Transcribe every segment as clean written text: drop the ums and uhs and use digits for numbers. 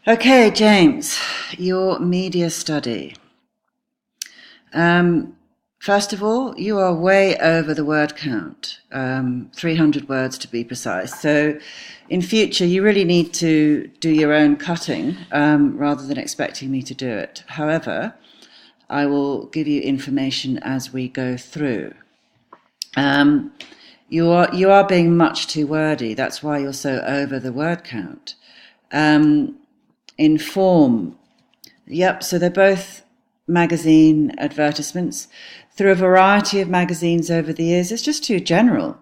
Okay, James, your media study. First of all, you are way over the word count, 300 words to be precise. So in future, you really need to do your own cutting rather than expecting me to do it. However, I will give you information as we go through. You are being much too wordy. That's why you're so over the word count. Inform. Yep, so they're both magazine advertisements through a variety of magazines over the years. It's just too general.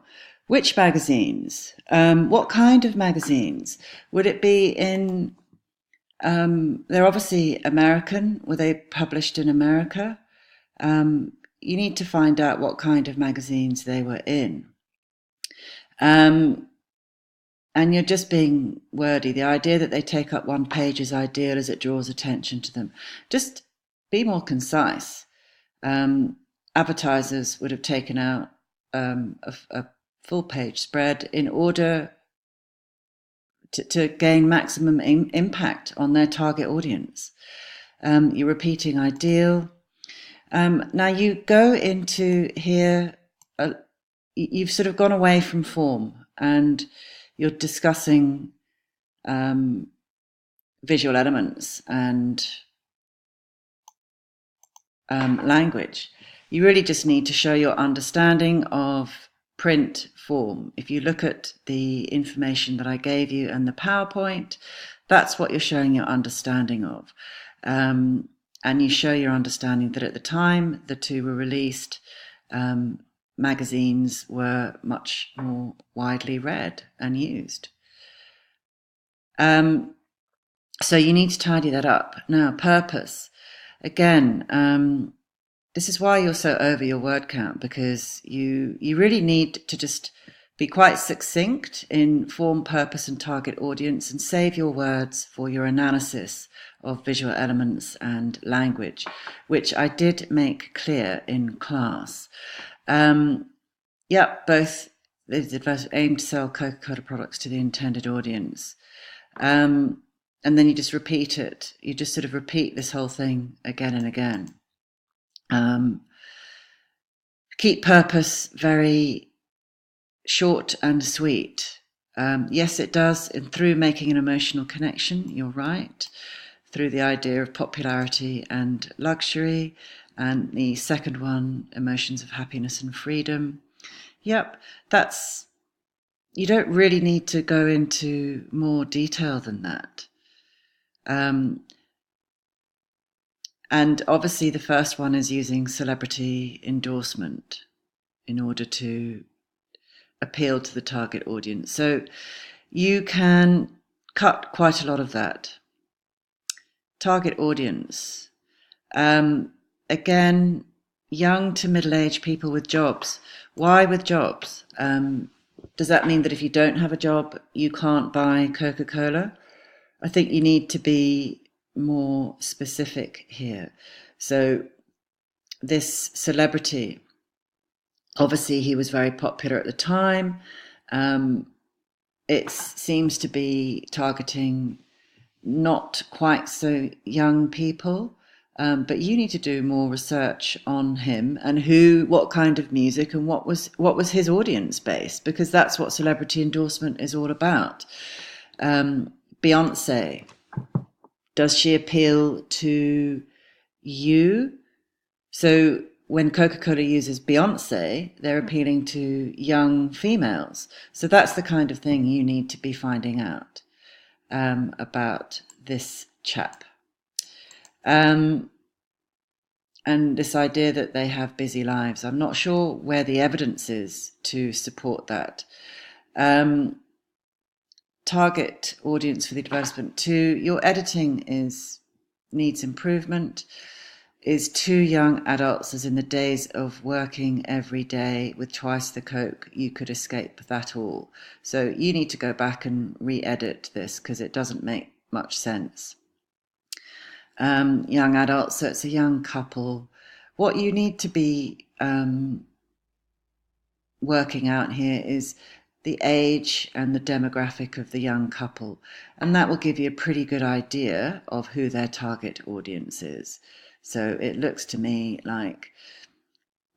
Which magazines? What kind of magazines? Would it be in, they're obviously American. Were they published in America? You need to find out what kind of magazines they were in. And you're just being wordy. The idea that they take up one page is ideal as it draws attention to them. Just be more concise. Advertisers would have taken out a full page spread in order to gain maximum impact on their target audience. You're repeating ideal. Now you go into here, you've sort of gone away from form and you're discussing visual elements and language. You really just need to show your understanding of print form. If you look at the information that I gave you and the PowerPoint, that's what you're showing your understanding of. And you show your understanding that at the time the two were released, magazines were much more widely read and used. So you need to tidy that up. Now, purpose. Again, this is why you're so over your word count, because you really need to just be quite succinct in form, purpose, and target audience, and save your words for your analysis of visual elements and language, which I did make clear in class. Both aim to sell Coca-Cola products to the intended audience. And then you just repeat it. You just sort of repeat this whole thing again and again. Keep purpose very short and sweet. Yes, it does, and through making an emotional connection, you're right, through the idea of popularity and luxury, and the second one, emotions of happiness and freedom. Yep, you don't really need to go into more detail than that. And obviously the first one is using celebrity endorsement in order to appeal to the target audience. So you can cut quite a lot of that. Target audience. Again, young to middle-aged people with jobs. Why with jobs? Does that mean that if you don't have a job, you can't buy Coca-Cola? I think you need to be more specific here. So this celebrity, obviously he was very popular at the time. It seems to be targeting not quite so young people. But you need to do more research on him and what kind of music, and what was his audience base, because that's what celebrity endorsement is all about. Beyonce, does she appeal to you? So when Coca-Cola uses Beyonce, they're appealing to young females. So that's the kind of thing you need to be finding out about this chap. And this idea that they have busy lives, I'm not sure where the evidence is to support that. Target audience for the advertisement. 2, your editing needs improvement. Is too young adults, as in the days of working every day with twice the Coke, you could escape that all. So you need to go back and re-edit this because it doesn't make much sense. Young adults, so it's a young couple. What you need to be working out here is the age and the demographic of the young couple, and that will give you a pretty good idea of who their target audience is. So it looks to me like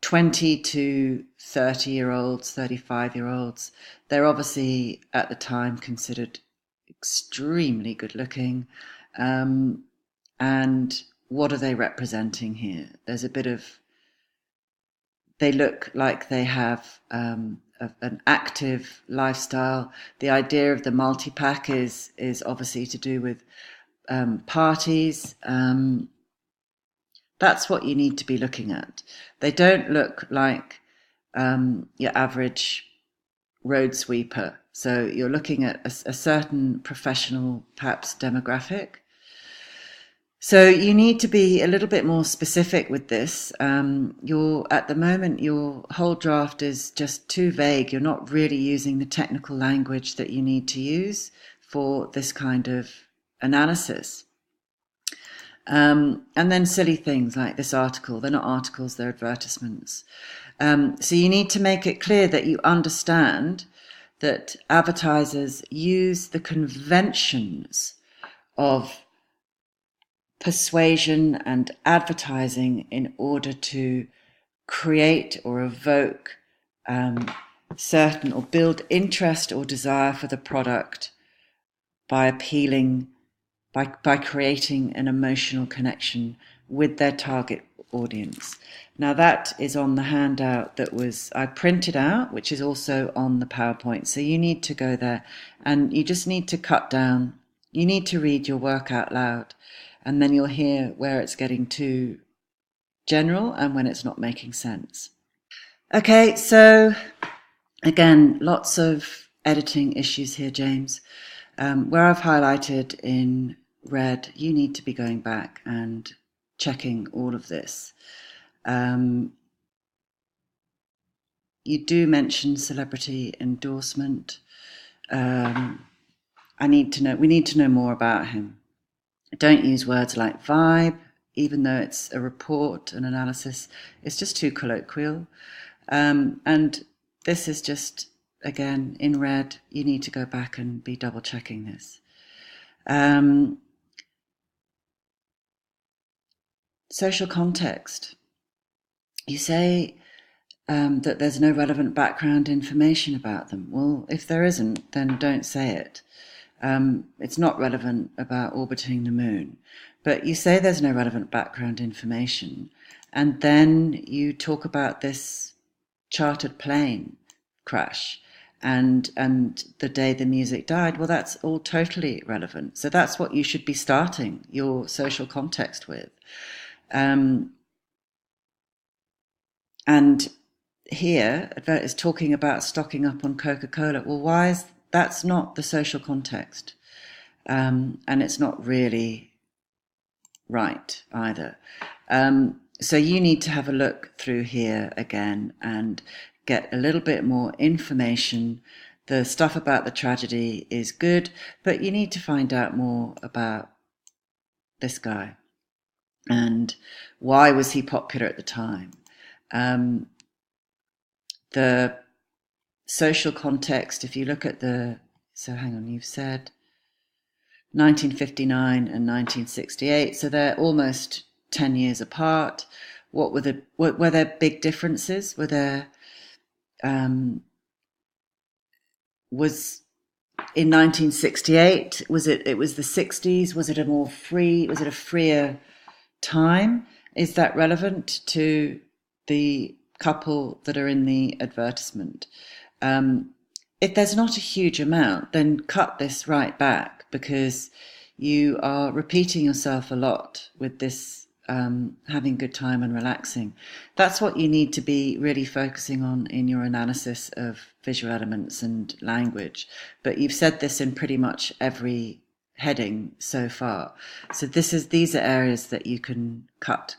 20 to 30-year-olds, 35-year-olds. They're obviously at the time considered extremely good looking. And what are they representing here? There's a bit of, they look like they have an active lifestyle. The idea of the multi-pack is obviously to do with parties. That's what you need to be looking at. They don't look like your average road sweeper. So you're looking at a certain professional, perhaps, demographic. So you need to be a little bit more specific with this. At the moment, your whole draft is just too vague. You're not really using the technical language that you need to use for this kind of analysis. And then silly things like this article. They're not articles, they're advertisements. So you need to make it clear that you understand that advertisers use the conventions of persuasion and advertising in order to create or evoke certain or build interest or desire for the product by appealing, by creating an emotional connection with their target audience. Now that is on the handout that I printed out, which is also on the PowerPoint. So you need to go there and you just need to cut down. You need to read your work out loud, and then you'll hear where it's getting too general and when it's not making sense. Okay, so again, lots of editing issues here, James. Where I've highlighted in red, you need to be going back and checking all of this. You do mention celebrity endorsement. We need to know more about him. Don't use words like vibe, even though it's a report, an analysis. It's just too colloquial. And this is just, again, in red. You need to go back and be double checking this. Social context. You say that there's no relevant background information about them. Well, if there isn't, then don't say it. It's not relevant about orbiting the moon. But you say there's no relevant background information, and then you talk about this chartered plane crash and the day the music died. Well, that's all totally relevant. So that's what you should be starting your social context with. And here, Advert is talking about stocking up on Coca-Cola. Well, that's not the social context. And it's not really right either. So you need to have a look through here again and get a little bit more information. The stuff about the tragedy is good, but you need to find out more about this guy and why was he popular at the time. The social context, if you look at you've said 1959 and 1968, so they're almost 10 years apart. Were there big differences? Was in 1968, it was the 60s? Was it a freer time? Is that relevant to the couple that are in the advertisement? If there's not a huge amount, then cut this right back, because you are repeating yourself a lot with this having good time and relaxing. That's what you need to be really focusing on in your analysis of visual elements and language. But you've said this in pretty much every heading so far. So these are areas that you can cut.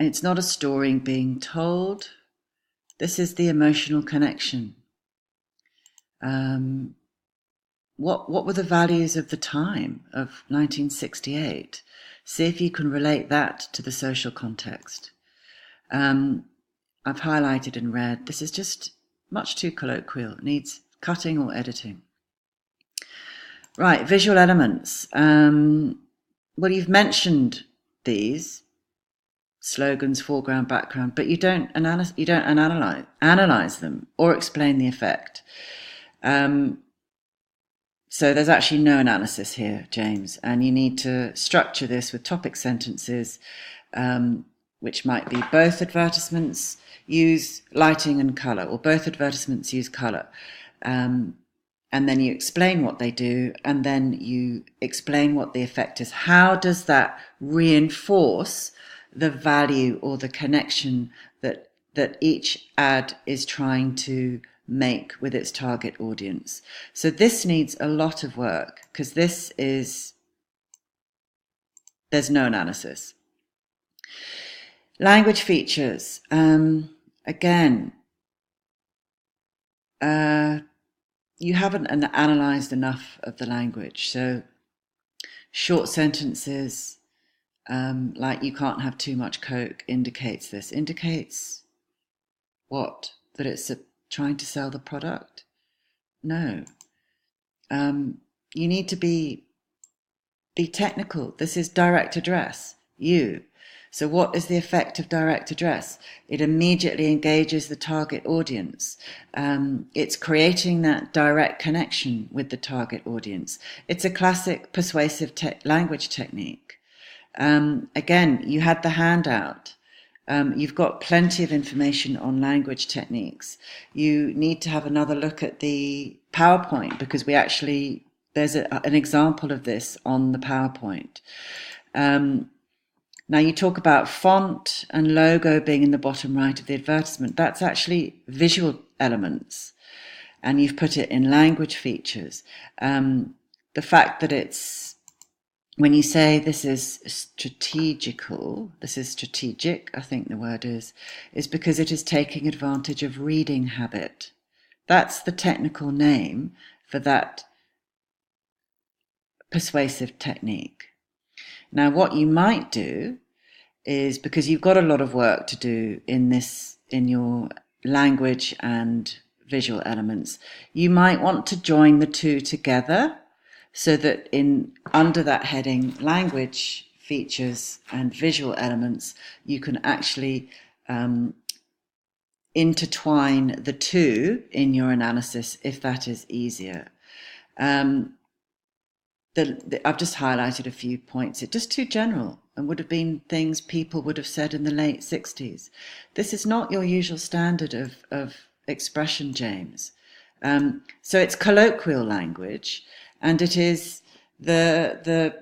It's not a story being told. This is the emotional connection. What were the values of the time of 1968? See if you can relate that to the social context. I I've highlighted in red. This is just much too colloquial. It needs cutting or editing. Right, visual elements. Well, you've mentioned these slogans, foreground, background, but you don't analyze them or explain the effect. So there's actually no analysis here, James, and you need to structure this with topic sentences, which might be both advertisements use lighting and colour, or both advertisements use colour. And then you explain what they do, and then you explain what the effect is. How does that reinforce the value or the connection that each ad is trying to make with its target audience? So this needs a lot of work, because there's no analysis. Language features. Again, you haven't analysed enough of the language. So short sentences, like "you can't have too much Coke" indicates this. Indicates what? That it's trying to sell the product? No. You need to be technical. This is direct address. You. So what is the effect of direct address? It immediately engages the target audience. It's creating that direct connection with the target audience. It's a classic persuasive language technique. Again, you had the handout. You've got plenty of information on language techniques. You need to have another look at the PowerPoint, because there's an example of this on the PowerPoint. Now you talk about font and logo being in the bottom right of the advertisement. That's actually visual elements, and you've put it in language features. The fact that it's, when you say this is strategic, I think the word is because it is taking advantage of reading habit. That's the technical name for that persuasive technique. Now, what you might do is, because you've got a lot of work to do in your language and visual elements, you might want to join the two together, so that under that heading, language features and visual elements, you can actually intertwine the two in your analysis, if that is easier. I've just highlighted a few points. It's just too general, and would have been things people would have said in the late 60s. This is not your usual standard of expression, James. So it's colloquial language, and it is the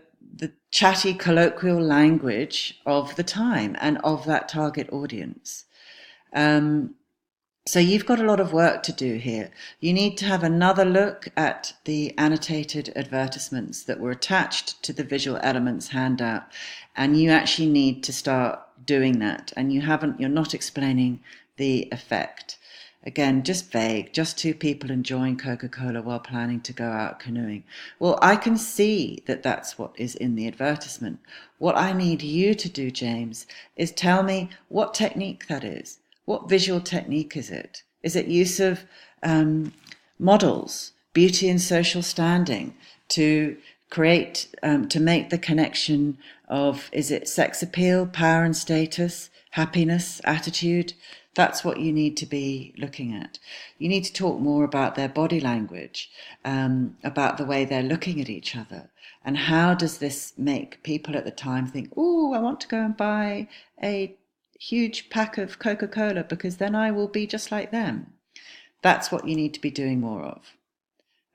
chatty colloquial language of the time and of that target audience. So you've got a lot of work to do here. You need to have another look at the annotated advertisements that were attached to the visual elements handout, and you actually need to start doing that. And you're not explaining the effect. Again, just vague, just two people enjoying Coca-Cola while planning to go out canoeing. Well, I can see that that's what is in the advertisement. What I need you to do, James, is tell me what technique that is. What visual technique is it? Is it use of models, beauty and social standing, to create, to make the connection of, is it sex appeal, power and status, happiness, attitude? That's what you need to be looking at. You need to talk more about their body language, about the way they're looking at each other, and how does this make people at the time think, "Oh, I want to go and buy a huge pack of Coca-Cola because then I will be just like them." That's what you need to be doing more of.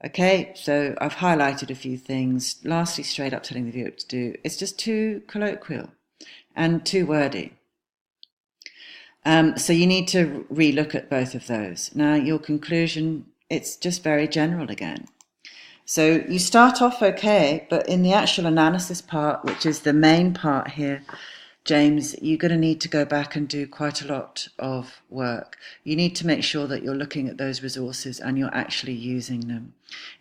Okay, so I've highlighted a few things. Lastly, straight up telling the viewer what to do. It's just too colloquial and too wordy. So you need to relook at both of those. Now, your conclusion, it's just very general again. So you start off okay, but in the actual analysis part, which is the main part here, James, you're going to need to go back and do quite a lot of work. You need to make sure that you're looking at those resources and you're actually using them.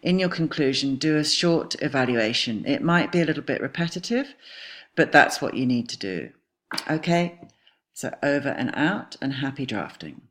In your conclusion, do a short evaluation. It might be a little bit repetitive, but that's what you need to do. Okay? So over and out, and happy drafting.